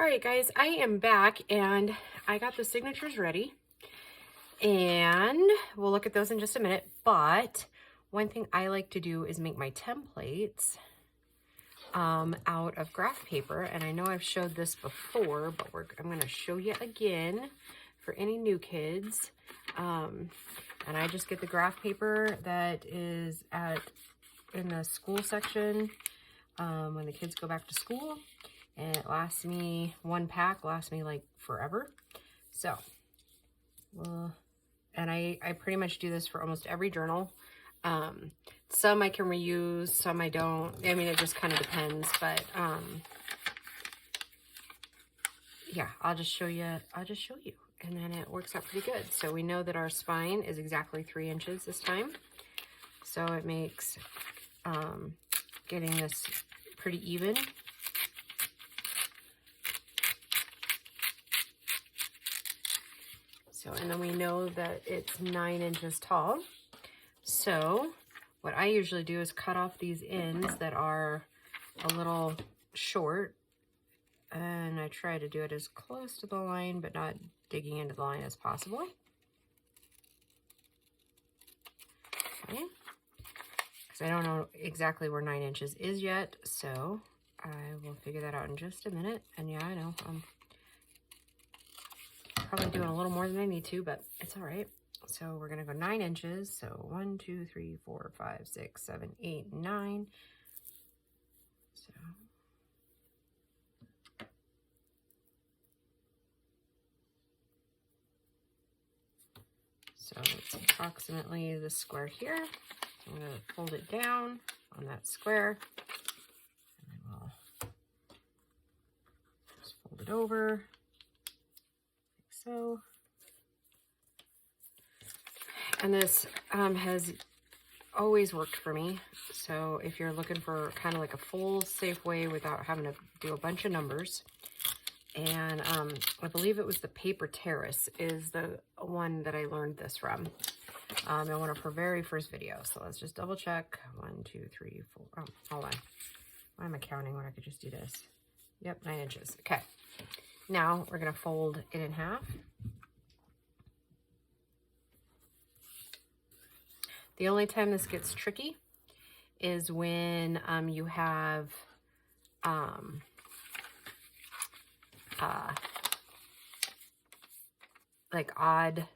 All right, guys, I am back and I got the signatures ready and we'll look at those in just a minute. But one thing I like to do is make my templates out of graph paper. And I know I've showed this before, but I'm going to show you again for any new kids. And I just get the graph paper that is in the school section when the kids go back to school. And it lasts me, one pack lasts me like forever. So, well, and I pretty much do this for almost every journal. Some I can reuse, some I don't. I mean, it just kind of depends, but yeah, I'll just show you. And then it works out pretty good. So we know that our spine is exactly 3 inches this time. So it makes getting this pretty even. So, and then we know that it's 9 inches tall. So what I usually do is cut off these ends that are a little short. And I try to do it as close to the line, but not digging into the line as possible. Okay. Because I don't know exactly where 9 inches is yet. So I will figure that out in just a minute. And yeah, I know I'm probably doing a little more than I need to, but it's all right. So we're going to go 9 inches. So 1, 2, 3, 4, 5, 6, 7, 8, 9. So it's approximately the square here. I'm going to fold it down on that square. And I will just fold it over like so. And this has always worked for me. So if you're looking for kind of like a full, safe way without having to do a bunch of numbers, and I believe it was the Paper Terrace is the one that I learned this from in one of her very first videos. So let's just double check. 1, 2, 3, 4. Oh, hold on. Why am I counting when I could just do this? Yep, 9 inches. Okay. Now we're going to fold it in half. The only time this gets tricky is when you have like odd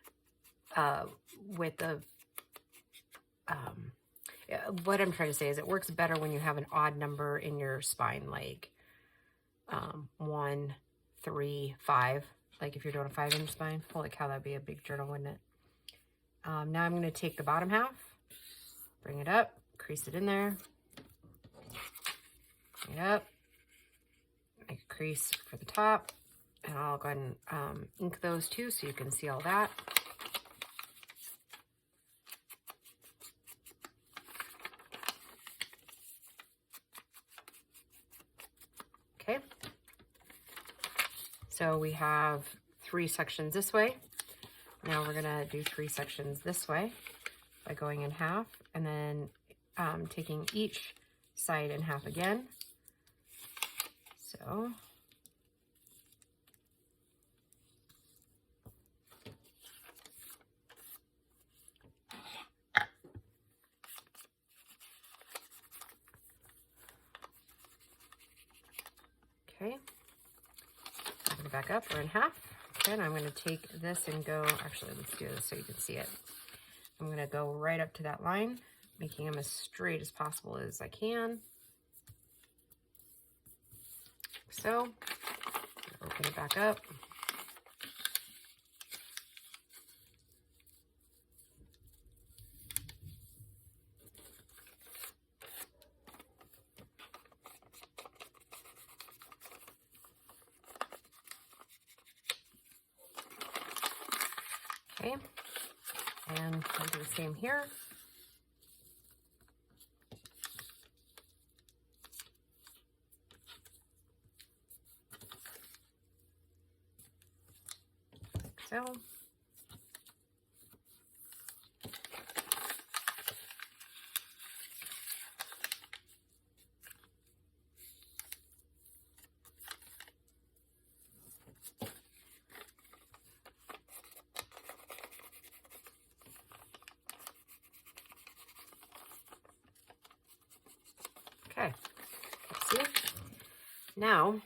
with the what I'm trying to say is it works better when you have an odd number in your spine, like 1, 3, 5. Like if you're doing a 5-inch spine. Holy cow, that'd be a big journal, wouldn't it? Now I'm going to take the bottom half, bring it up, crease it in there, bring it up, make a crease for the top, and I'll go ahead and ink those too so you can see all that. Okay, so we have 3 sections this way. Now we're gonna do 3 sections this way by going in half and then taking each side in half again. So okay, I'm gonna back up, we're in half. And I'm going to take this and go, actually, let's do this so you can see it. I'm going to go right up to that line, making them as straight as possible as I can. So, open it back up. Okay, and I'll do the same here. So. Now,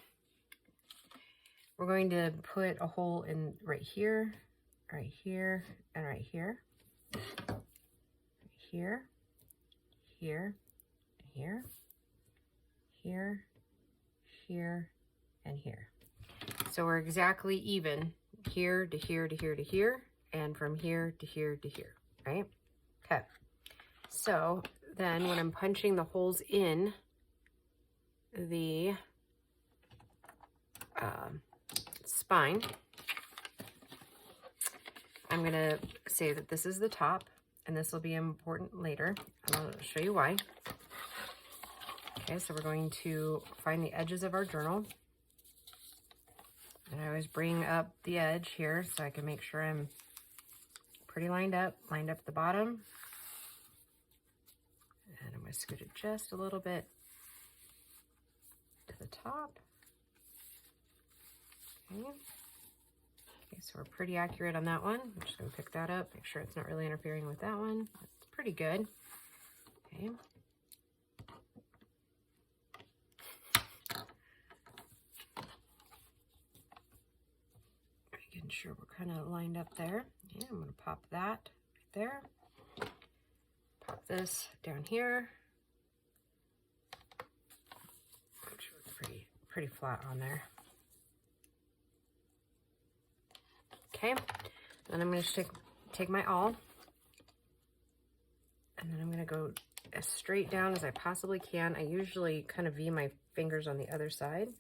we're going to put a hole in right here, and right here, here, here, here, here, and here. So we're exactly even here to here to here to here, and from here to here to here, right? Okay. So then when I'm punching the holes in the spine, I'm going to say that this is the top, and this will be important later. I'll show you why. Okay, so we're going to find the edges of our journal. And I always bring up the edge here so I can make sure I'm pretty lined up at the bottom. And I'm going to scoot it just a little bit to the top. Okay. Okay, so we're pretty accurate on that one. I'm just going to pick that up, make sure it's not really interfering with that one. That's pretty good. Okay. Making sure we're kind of lined up there. Yeah, I'm going to pop that right there. Pop this down here. Make sure it's pretty flat on there. Okay, then I'm going to take my awl, and then I'm going to go as straight down as I possibly can. I usually kind of V my fingers on the other side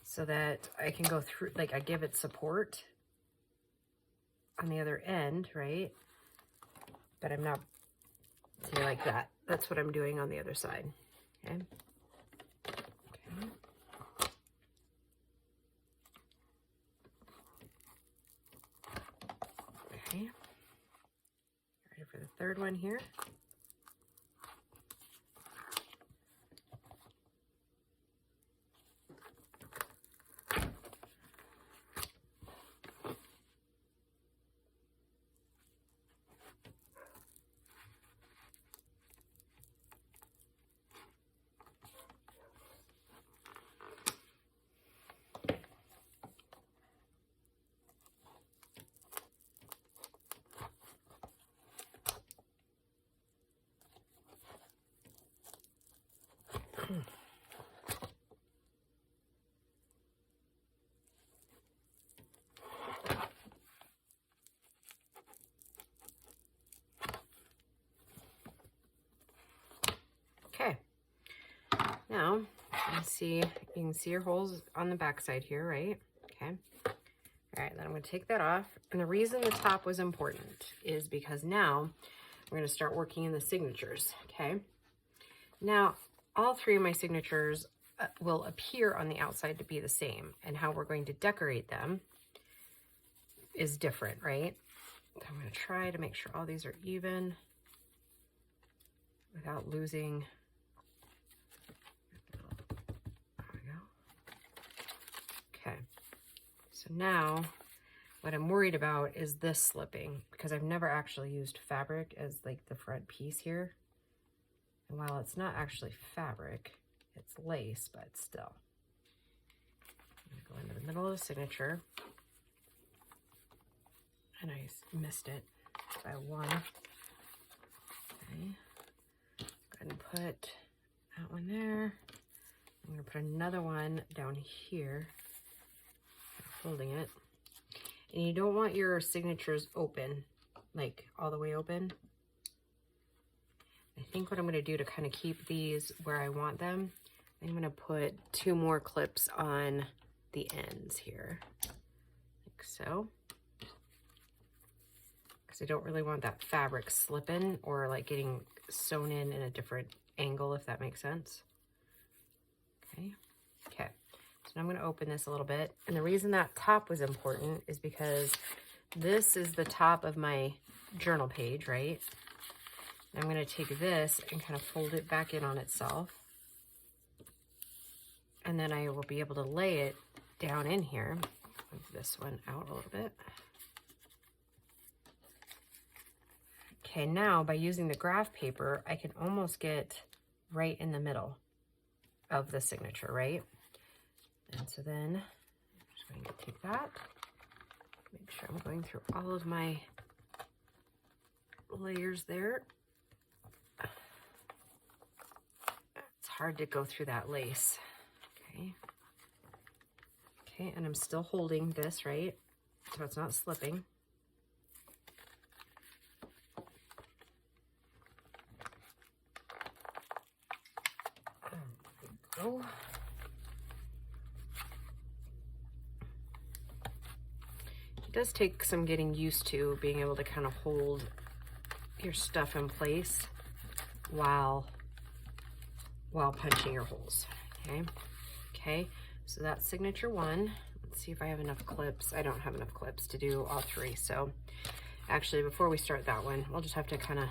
so that I can go through, like I give it support on the other end, right? But I'm not, see, like that. That's what I'm doing on the other side, okay? Okay, ready for the third one here. Okay, now you can see your holes on the back side here, right? Okay. All right, then I'm going to take that off. And the reason the top was important is because now we're going to start working in the signatures, okay? Now, all three of my signatures will appear on the outside to be the same, and how we're going to decorate them is different, right? So I'm going to try to make sure all these are even without losing. There we go. Okay, so now what I'm worried about is this slipping, because I've never actually used fabric as like the front piece here. And while it's not actually fabric, it's lace, but still. I'm gonna go into the middle of the signature. And I missed it by one. Okay. Go ahead and put that one there. I'm gonna put another one down here, holding it. And you don't want your signatures open, like all the way open. I think what I'm going to do to kind of keep these where I want them, I'm going to put 2 more clips on the ends here, like so. Because I don't really want that fabric slipping or like getting sewn in a different angle, if that makes sense. Okay. Okay. So now I'm going to open this a little bit. And the reason that top was important is because this is the top of my journal page, right? I'm going to take this and kind of fold it back in on itself. And then I will be able to lay it down in here. Move this one out a little bit. Okay, now by using the graph paper, I can almost get right in the middle. of the signature, right? And so then I'm just going to take that, make sure I'm going through all of my layers there. It's hard to go through that lace. Okay. Okay, and I'm still holding this, right? So it's not slipping. There we go. It does take some getting used to being able to kind of hold your stuff in place while punching your holes. Okay. Okay. So that's signature one. Let's see if I have enough clips. I don't have enough clips to do all three. So actually, before we start that one, we'll just have to kind of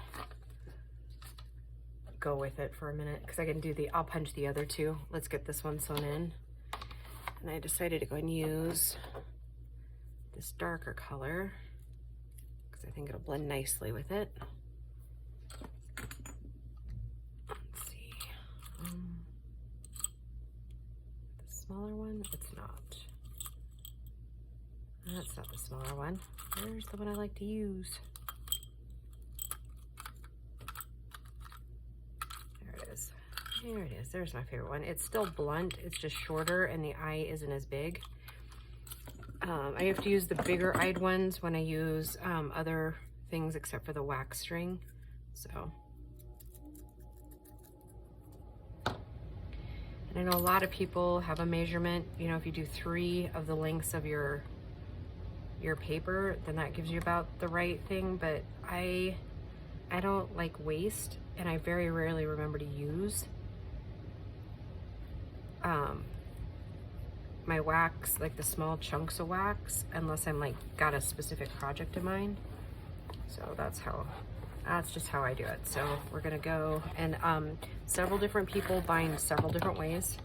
go with it for a minute because I can do I'll punch the other two. Let's get this one sewn in. And I decided to go and use this darker color because I think it'll blend nicely with it. Let's see. The smaller one? It's not. That's not the smaller one. Where's the one I like to use? There it is. There it is. There's my favorite one. It's still blunt. It's just shorter and the eye isn't as big. I have to use the bigger eyed ones when I use other things except for the wax string. So. And I know a lot of people have a measurement, you know, if you do 3 of the lengths of your paper, then that gives you about the right thing, but I don't like waste, and I very rarely remember to use my wax, like the small chunks of wax, unless I'm like got a specific project in mind. So that's just how I do it. So we're gonna go, and several different people bind several different ways.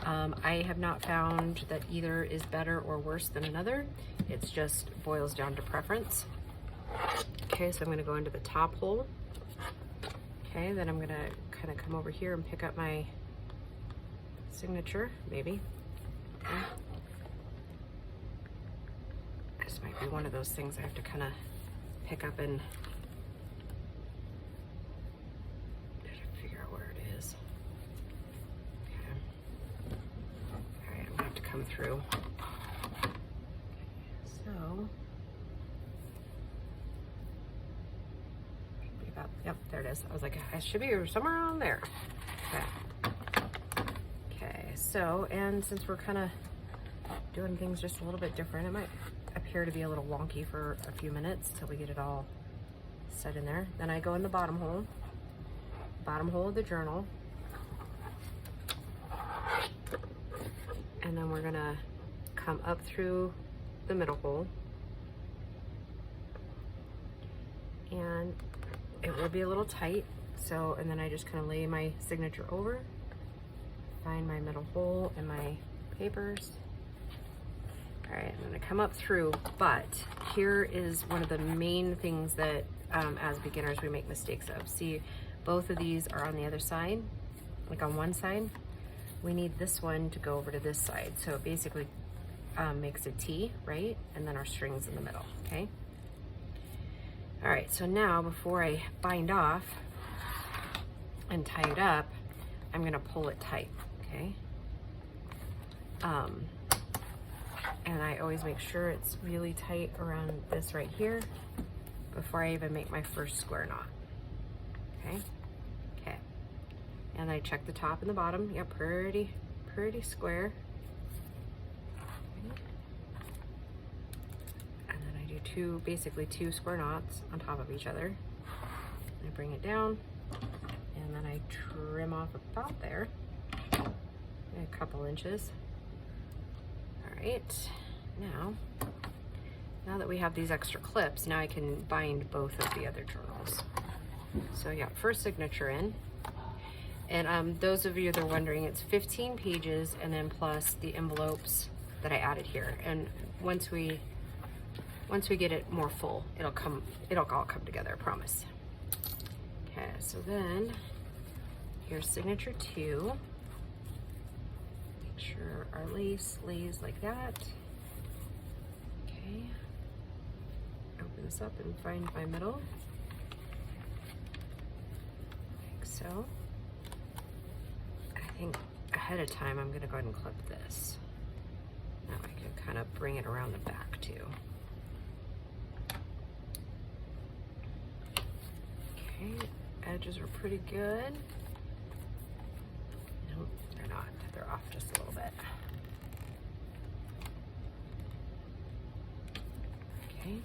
I have not found that either is better or worse than another. It's just boils down to preference. Okay, so I'm gonna go into the top hole. Okay, then I'm gonna kind of come over here and pick up my signature, maybe. Okay. This might be one of those things I have to kind of pick up and figure out where it is. Okay. All right, I'm gonna have to come through. Okay, so about, yep, there it is. I was like, I should be somewhere around there. Okay. Okay, so, and since we're kind of doing things just a little bit different, it might appear to be a little wonky for a few minutes till we get it all set in there. Then I go in the bottom hole of the journal. And then we're gonna come up through the middle hole. And it will be a little tight, so, and then I just kind of lay my signature over, find my middle hole and my papers. All right, I'm gonna come up through, but here is one of the main things that as beginners we make mistakes of. See, both of these are on the other side, like on one side. We need this one to go over to this side. So it basically makes a T, right? And then our string's in the middle, okay? All right, so now before I bind off and tie it up, I'm gonna pull it tight, okay? And I always make sure it's really tight around this right here before I even make my first square knot, okay? Okay, and I check the top and the bottom. Yep, pretty square. And then I do basically two square knots on top of each other. I bring it down, and then I trim off about there, a couple inches. All right, now that we have these extra clips, now I can bind both of the other journals. So I got first signature in, and those of you that are wondering, it's 15 pages, and then plus the envelopes that I added here. And once we get it more full, it'll all come together, I promise. Okay, so then here's signature 2. sure our lace lays like that. Okay. Open this up and find my middle. Like so. I think ahead of time I'm gonna go ahead and clip this. Now I can kind of bring it around the back too. Okay, edges are pretty good. Nope, they're not. They're off just a little bit. Okay.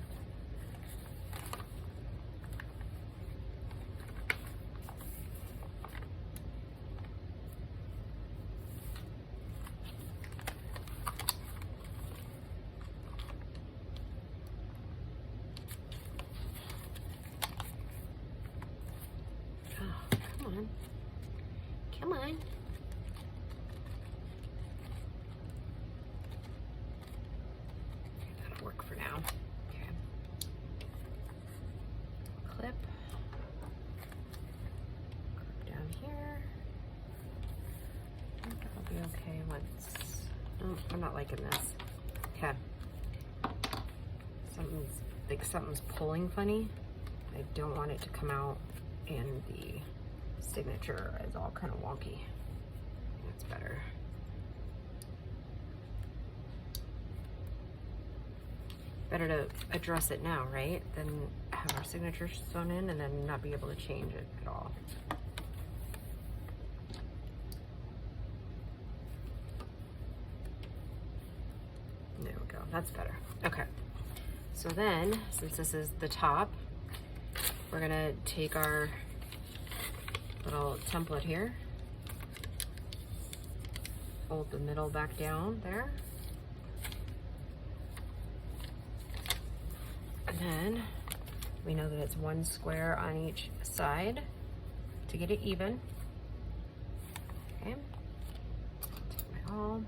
Come on. Okay, that'll work for now. Okay. Clip. Down here. I think that'll be okay once. Oh, I'm not liking this. Okay. Something's pulling funny. I don't want it to come out and the signature is all kind of wonky. That's better. Better to address it now, right? Than have our signature sewn in and then not be able to change it at all. There we go, that's better. Okay, so then, since this is the top, we're gonna take our little template here, fold the middle back down there, and then we know that it's 1 square on each side to get it even. Okay, take my awl,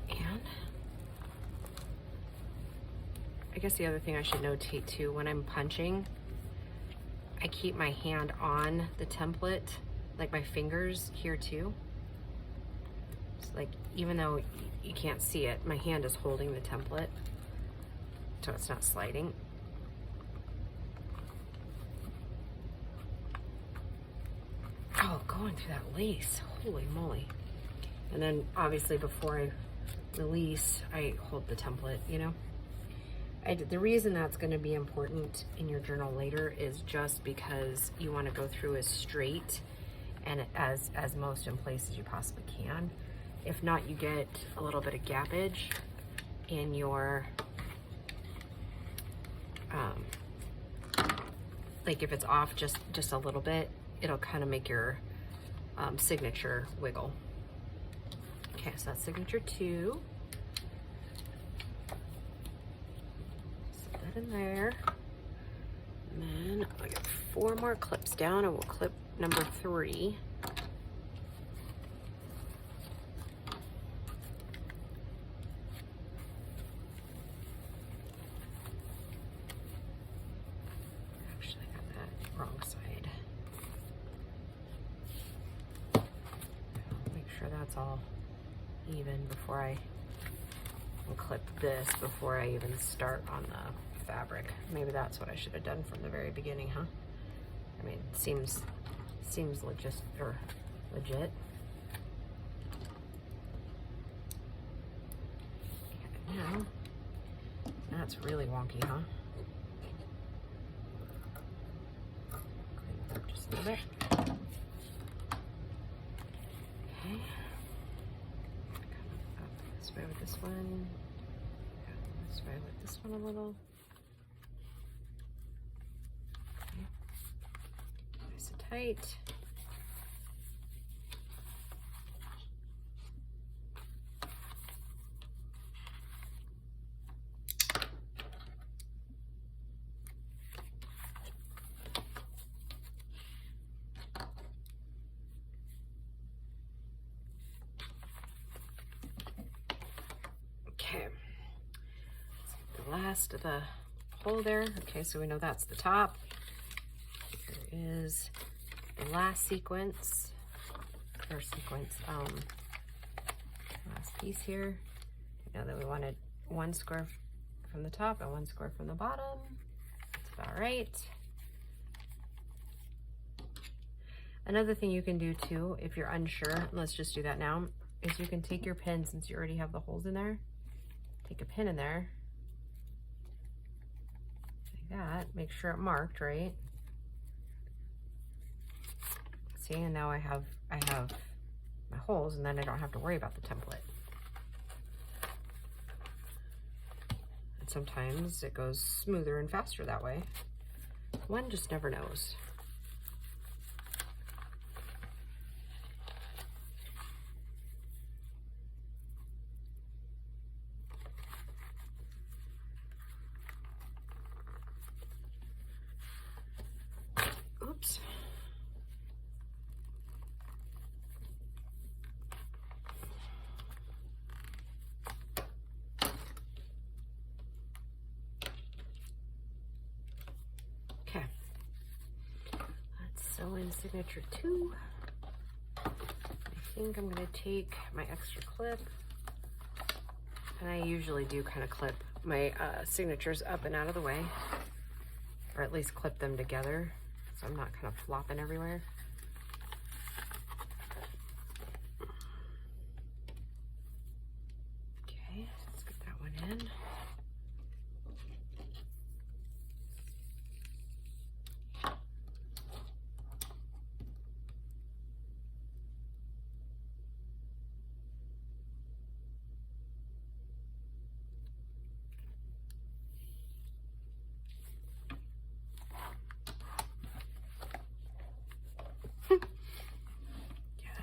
and I guess the other thing I should notate too, when I'm punching, I keep my hand on the template, like my fingers here too. It's like, even though you can't see it, my hand is holding the template, so it's not sliding. Oh, going through that lace, holy moly. And then obviously before I release, I hold the template, you know? The reason that's going to be important in your journal later is just because you want to go through as straight and as most in place as you possibly can. If not, you get a little bit of gappage in your, like if it's off just a little bit, it'll kind of make your signature wiggle. Okay, so that's signature 2. In there, and then I'll get 4 more clips down and we'll clip number 3. Actually, I got that wrong side. I'll make sure that's all even before I clip this before I even start on the fabric. Maybe that's what I should have done from the very beginning, huh? I mean, it seems legit. Okay, now that's really wonky, huh? Clean it up just a little bit. Okay. Up this way with this one. This way with this one a little. Nice and tight. Okay. The last of the hole there. Okay, so we know that's the top. Here is the last sequence. or sequence. Last piece here. You know that we wanted 1 square from the top and 1 square from the bottom. That's about right. Another thing you can do too, if you're unsure, let's just do that now, is you can take your pin, since you already have the holes in there, take a pin in there, like that, make sure it marked right. See, and now I have my holes, and then I don't have to worry about the template. And sometimes it goes smoother and faster that way. One just never knows. Oops. Okay. Let's sew in signature 2. I think I'm going to take my extra clip, and I usually do kind of clip my signatures up and out of the way, or at least clip them together so I'm not kind of flopping everywhere. Okay, let's get that one in.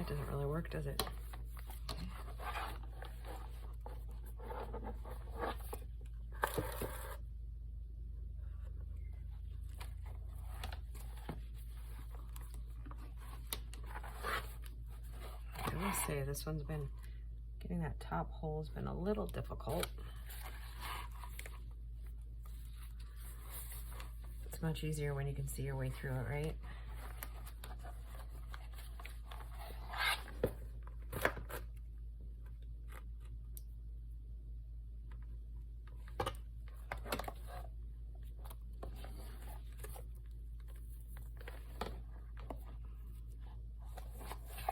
Doesn't really work, does it? I will say this one's been, getting that top hole's been a little difficult. It's much easier when you can see your way through it, right?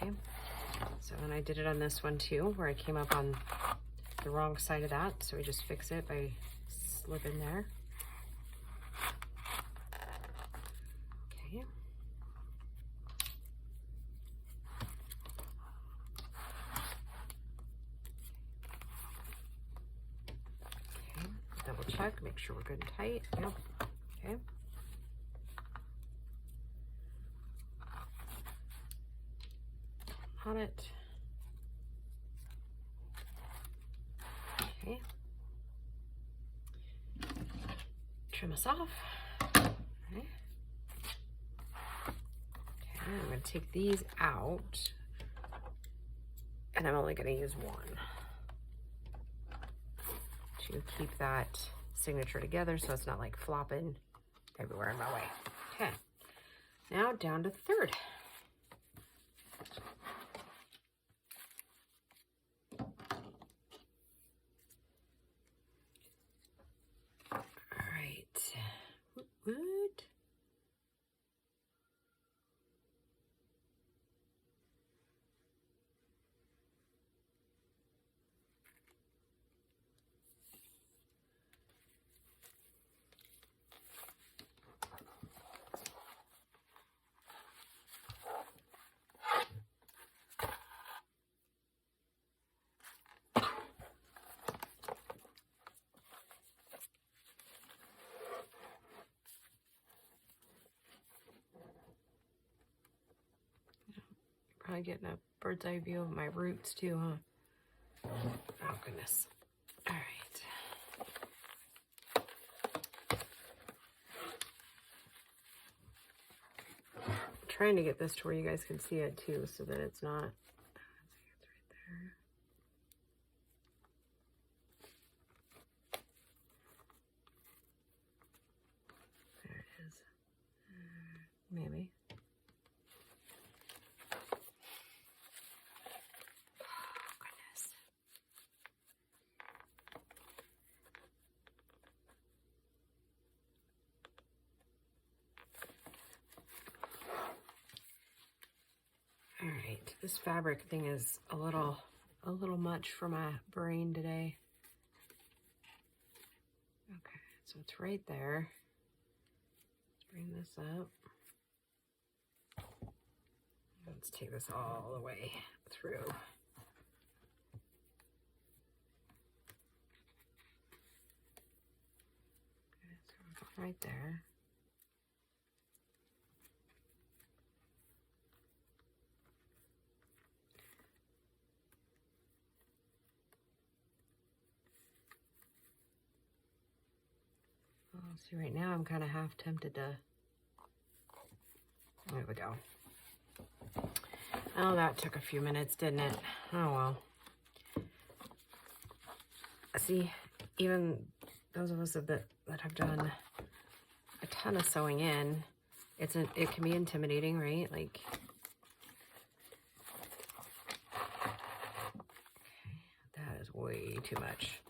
Okay, so and I did it on this one too, where I came up on the wrong side of that, so we just fix it by slipping there. Okay. Okay, double check, make sure we're good and tight. Yep. Okay. On it. Okay. Trim us off. Okay. Okay, I'm going to take these out, and I'm only going to use one to keep that signature together so it's not like flopping everywhere in my way. Okay, now down to the third. Wood. Probably getting a bird's eye view of my roots too, huh? Oh goodness. All right. I'm trying to get this to where you guys can see it too, so that it's not. It's right there. There it is. Maybe. This fabric thing is a little much for my brain today. Okay, so it's right there. Let's bring this up. Let's take this all the way through. Okay, so right there. See, right now I'm kind of half tempted to, there we go. Oh, that took a few minutes, didn't it? Oh, well. See, even those of us that have done a ton of sewing in, it can be intimidating, right? Like, okay, that is way too much.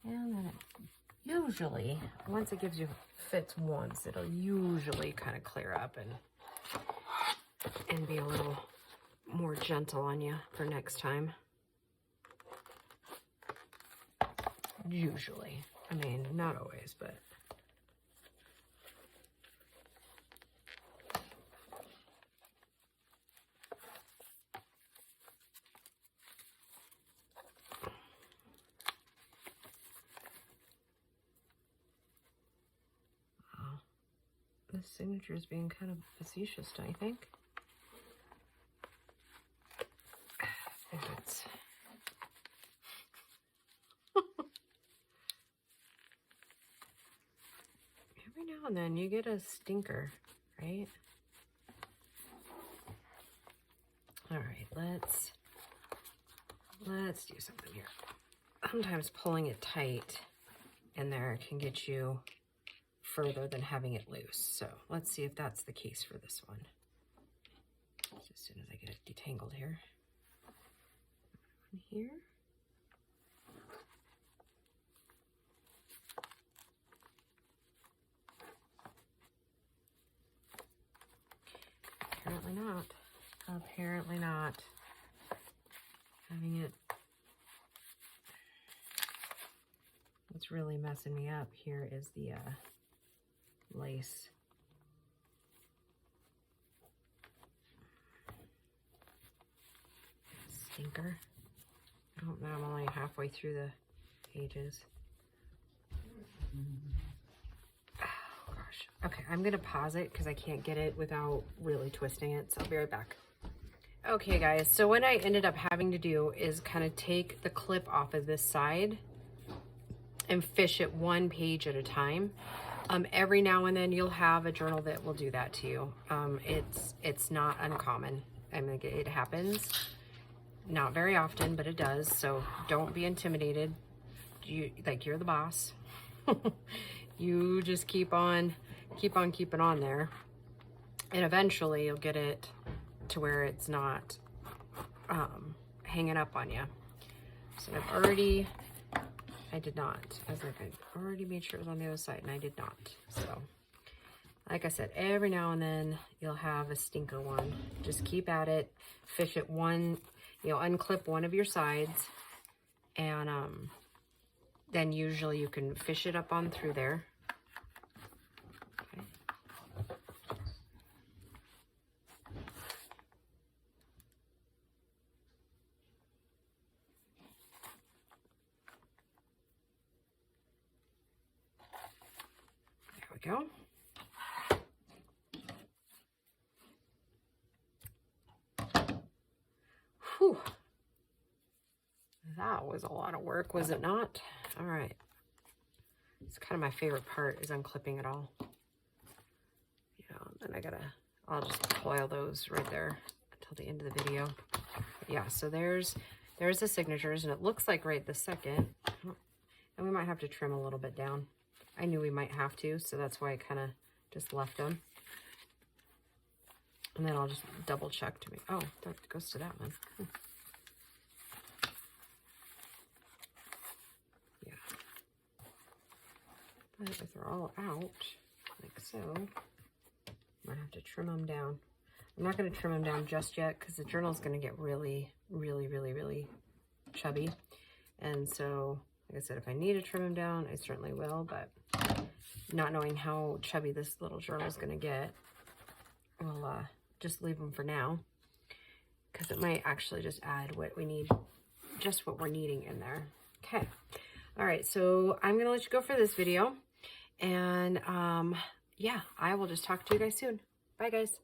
And then it usually, once it gives you fits once, it'll usually kind of clear up and be a little more gentle on you for next time. Usually. I mean, not always, but. This signature is being kind of facetious, don't you think? I think it's... Every now and then you get a stinker, right? All right, let's do something here. Sometimes pulling it tight in there can get you further than having it loose. So let's see if that's the case for this one. Just as soon as I get it detangled here. One here. Apparently not. Apparently not. Having it. What's really messing me up here is the lace. Stinker. Oh, now I'm only halfway through the pages. Oh gosh. Okay, I'm gonna pause it because I can't get it without really twisting it, so I'll be right back. Okay guys, so what I ended up having to do is kind of take the clip off of this side and fish it one page at a time. Every now and then you'll have a journal that will do that to you. It's not uncommon. I mean, it happens. Not very often, but it does. So don't be intimidated. You're the boss. You just keep on keeping on there, and eventually you'll get it to where it's not hanging up on you. So I did not. I was like, I already made sure it was on the other side, and I did not. So, like I said, every now and then you'll have a stinker one. Just keep at it. Fish it one, unclip one of your sides, and then usually you can fish it up on through there. Okay. Go. Whew. That was a lot of work, was it not? All right. It's kind of my favorite part is unclipping it all. Then I'll just coil those right there until the end of the video. But yeah, so there's the signatures, and it looks like right this second. And we might have to trim a little bit down. I knew we might have to, so that's why I kind of just left them. And then I'll just double check to me. Oh, that goes to that one. Yeah. But if they're all out, like so. Might have to trim them down. I'm not going to trim them down just yet because the journal is going to get really, really, really, really chubby. And so, like I said, if I need to trim them down, I certainly will. But not knowing how chubby this little journal is going to get, I'll just leave them for now because it might actually just add what we need, just what we're needing in there. Okay. All right. So I'm going to let you go for this video. And yeah, I will just talk to you guys soon. Bye, guys.